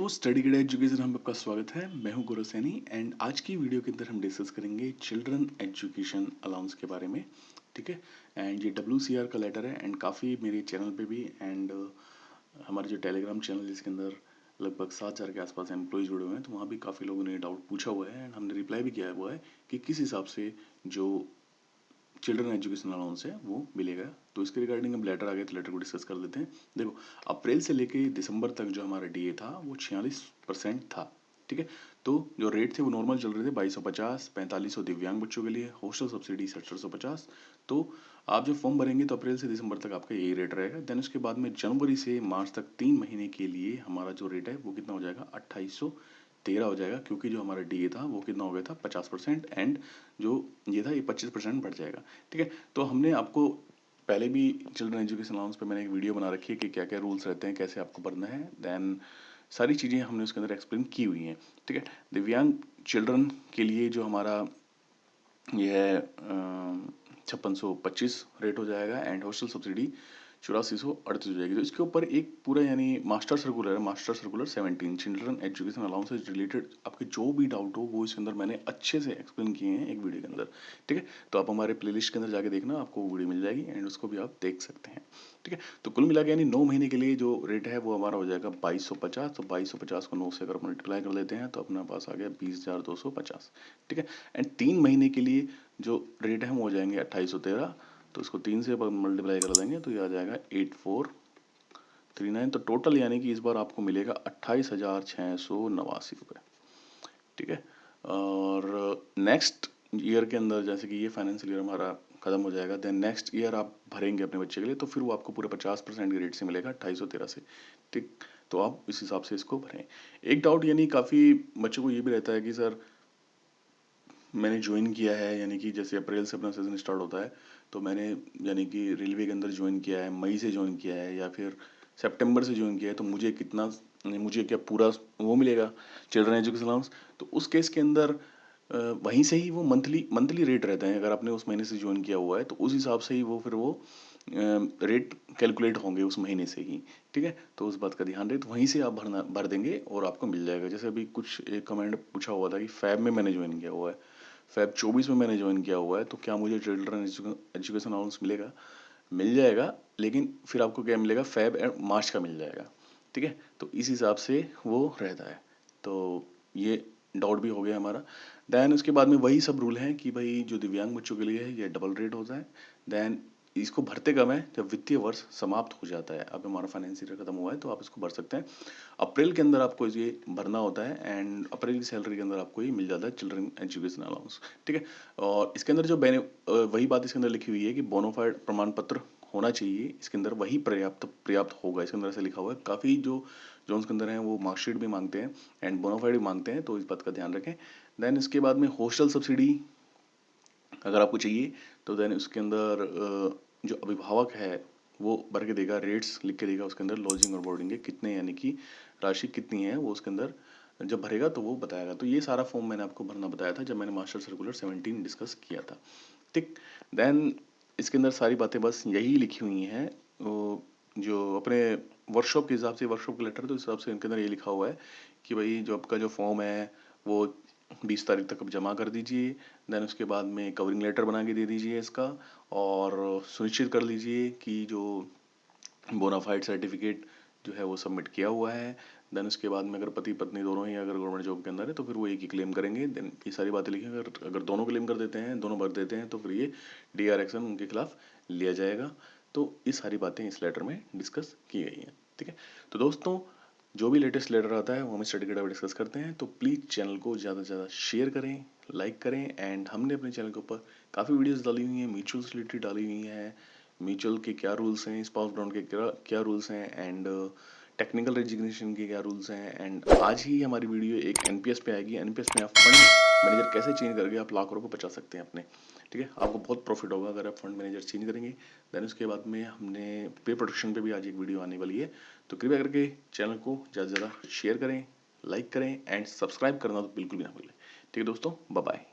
दोस्तों study guide education हम आपका स्वागत है। मैं हूं गुरु सैनी एंड आज की वीडियो के अंदर हम डिस्कस करेंगे चिल्ड्रन एजुकेशन अलाउंस के बारे में। ठीक है। एंड ये WCR का लेटर है एंड काफ़ी मेरे चैनल पे भी एंड हमारे जो टेलीग्राम चैनल जिसके अंदर लगभग 7,000 के आसपास एम्प्लॉयज़ जुड़े हुए हैं, तो वहाँ भी काफ़ी लोगों ने डाउट पूछा हुआ है एंड हमने रिप्लाई भी किया हुआ है कि किस हिसाब से जो चिल्ड्रन एजुकेशन अलाउंस है वो मिलेगा। तो इसके रिगार्डिंग अब लेटर आ गया, तो लेटर को डिस्कस कर लेते हैं। देखो, अप्रैल से लेके दिसंबर तक जो हमारा DA था वो 46% था। ठीक है। तो जो रेट थे वो नॉर्मल चल रहे थे, 2250, 4500 दिव्यांग बच्चों के लिए, हॉस्टल सब्सिडी 6750। तो आप जब फॉर्म भरेंगे तो अप्रैल से दिसंबर तक आपका यही रेट रहेगा। देन उसके बाद में जनवरी से मार्च तक 3 महीने के लिए हमारा जो रेट है वो कितना हो जाएगा, 2813 हो जाएगा, क्योंकि जो हमारा DA था वो कितना हो गया था, 50%। एंड जो ये था ये 25% बढ़ जाएगा। ठीक है। तो हमने आपको पहले भी चिल्ड्रन एजुकेशन अलाउंस पे मैंने एक वीडियो बना रखी है कि क्या क्या रूल्स रहते हैं, कैसे आपको भरना है। देन सारी चीज़ें हमने उसके अंदर एक्सप्लेन की हुई हैं। ठीक है। दिव्यांग चिल्ड्रन के लिए जो हमारा ये है 5625 रेट हो जाएगा एंड हॉस्टल सब्सिडी 8438 हो जाएगी। तो इसके ऊपर एक पूरा यानी मास्टर सर्कुलर है, master circular 17 children education allowance से रिलेटेड आपके जो भी डाउट हो वो इसके अंदर मैंने अच्छे से एक्सप्लेन किए हैं एक वीडियो के अंदर। ठीक है। तो आप हमारे प्लेलिस्ट के अंदर जाके देखना, आपको वीडियो मिल जाएगी एंड उसको भी आप देख सकते हैं। ठीक है। तो कुल मिला के यानी 9 महीने के लिए जो रेट है वो हमारा हो जाएगा 2250। तो 2250 को 9 से अगर मल्टीप्लाई कर लेते हैं तो अपने पास आ गया 20,250। ठीक है। एंड 3 महीने के लिए जो रेट है वो हो जाएंगे 2813। तो इसको 3 से मल्टीप्लाई कर देंगे तो ये आ जाएगा 8439। तो टोटल यानी कि इस बार आपको मिलेगा 28,689 रुपये। ठीक है। और नेक्स्ट ईयर के अंदर जैसे कि ये फाइनेंशियल ईयर हमारा खत्म हो जाएगा, देन नेक्स्ट ईयर आप भरेंगे अपने बच्चे के लिए तो फिर वो आपको पूरे 50% के रेट से मिलेगा, 2813 से। ठीक। तो आप इस हिसाब से इसको भरें। एक डाउट यानी काफ़ी बच्चों को ये भी रहता है कि सर मैंने ज्वाइन किया है, यानी कि जैसे अप्रैल से अपना सीज़न स्टार्ट होता है, तो मैंने यानी कि रेलवे के अंदर ज्वाइन किया है, मई से ज्वाइन किया है या फिर सितंबर से ज्वाइन किया है, तो मुझे कितना, मुझे क्या पूरा वो मिलेगा चिल्ड्रन एजुकेशन अलाउंस। तो उस केस के अंदर वहीं से ही वो मंथली मंथली रेट रहते हैं। अगर आपने उस महीने से ज्वाइन किया हुआ है तो उस हिसाब से ही वो फिर वो रेट कैलकुलेट होंगे उस महीने से ही। ठीक है। तो उस बात का ध्यान रहे, तो वहीं से आप भर देंगे और आपको मिल जाएगा। जैसे अभी कुछ एक कमेंट पूछा हुआ था कि फैब में मैंने ज्वाइन किया हुआ है, फैब 24 में मैंने ज्वाइन किया हुआ है, तो क्या मुझे चिल्ड्रन एजुकेशन अलाउंस मिलेगा? मिल जाएगा, लेकिन फिर आपको क्या मिलेगा, फैब एंड मार्च का मिल जाएगा। ठीक है। तो इस हिसाब से वो रहता है। तो ये डाउट भी हो गया हमारा। देन उसके बाद में वही सब रूल हैं कि भाई जो दिव्यांग बच्चों के लिए है ये डबल रेट होता है। देन इसको भरते कब है, जब वित्तीय वर्ष समाप्त हो जाता है। अब हमारा फाइनेंशियल ईयर खत्म हुआ है तो आप इसको भर सकते हैं। अप्रैल के अंदर आपको ये भरना होता है एंड अप्रैल की सैलरी के अंदर आपको ये मिल जाता है चिल्ड्रन एजुकेशन अलाउंस। ठीक है। और इसके अंदर जो वही बात इसके अंदर लिखी हुई है कि बोनाफाइड प्रमाण पत्र होना चाहिए। इसके अंदर वही पर्याप्त पर्याप्त होगा, इसके अंदर ऐसे लिखा हुआ है। काफ़ी जो जोन्स के अंदर हैं वो मार्कशीट भी मांगते हैं एंड बोनाफाइड भी मांगते हैं, तो इस बात का ध्यान रखें। देन इसके बाद में हॉस्टल सब्सिडी अगर आपको चाहिए तो देन उसके अंदर जो अभिभावक है वो भर के देगा, रेट्स लिख के देगा उसके अंदर, लॉजिंग और बोर्डिंग के कितने यानी कि राशि कितनी है वो उसके अंदर जब भरेगा तो वो बताएगा। तो ये सारा फॉर्म मैंने आपको भरना बताया था जब मैंने मास्टर सर्कुलर 17 डिस्कस किया था। ठीक। देन इसके अंदर सारी बातें बस यही लिखी हुई हैं। जो अपने वर्कशॉप के हिसाब से, वर्कशॉप के लेटर तो इस हिसाब से इनके अंदर ये लिखा हुआ है कि भाई जो आपका जो फॉर्म है वो 20 तारीख तक आप जमा कर दीजिए। देन उसके बाद में कवरिंग लेटर बना के दे दीजिए इसका, और सुनिश्चित कर लीजिए कि जो बोनाफाइड सर्टिफिकेट जो है वो सबमिट किया हुआ है। देन उसके बाद में अगर पति पत्नी दोनों ही अगर गवर्नमेंट जॉब के अंदर है तो फिर वो एक ही क्लेम करेंगे। देन ये सारी बातें लिखी, अगर अगर दोनों क्लेम कर देते हैं, दोनों भर देते हैं, तो फिर ये DR एक्शन उनके खिलाफ लिया जाएगा। तो ये सारी बातें इस लेटर में डिस्कस की गई हैं। ठीक है। तो दोस्तों जो भी लेटेस्ट लेटर आता है वो हम स्टडी गाइड में डिस्कस करते हैं। तो प्लीज़ चैनल को ज़्यादा से ज़्यादा शेयर करें, लाइक करें। एंड हमने अपने चैनल के ऊपर काफ़ी वीडियोस डाली हुई हैं, म्यूचुअल से रिलेटेड डाली हुई हैं, म्यूचुअल के क्या रूल्स हैं, स्पाउस बॉन्ड के क्या क्या रूल्स हैं, एंड टेक्निकल रेजिग्नेशन के क्या रूल्स हैं। एंड आज ही हमारी वीडियो एक NPS पे आएगी। NPS में आप फंड मैनेजर कैसे चेंज करके आप लाख रुपए बचा सकते हैं अपने। ठीक है। आपको बहुत प्रॉफिट होगा अगर आप फंड मैनेजर चेंज करेंगे। देन उसके बाद में हमने पे प्रोटेक्शन पे भी आज एक वीडियो आने वाली है। तो कृपया करके चैनल को ज़्यादा से ज़्यादा शेयर करें, लाइक करें एंड सब्सक्राइब करना तो बिल्कुल भी ना भूलें। ठीक है दोस्तों, बाय बाय।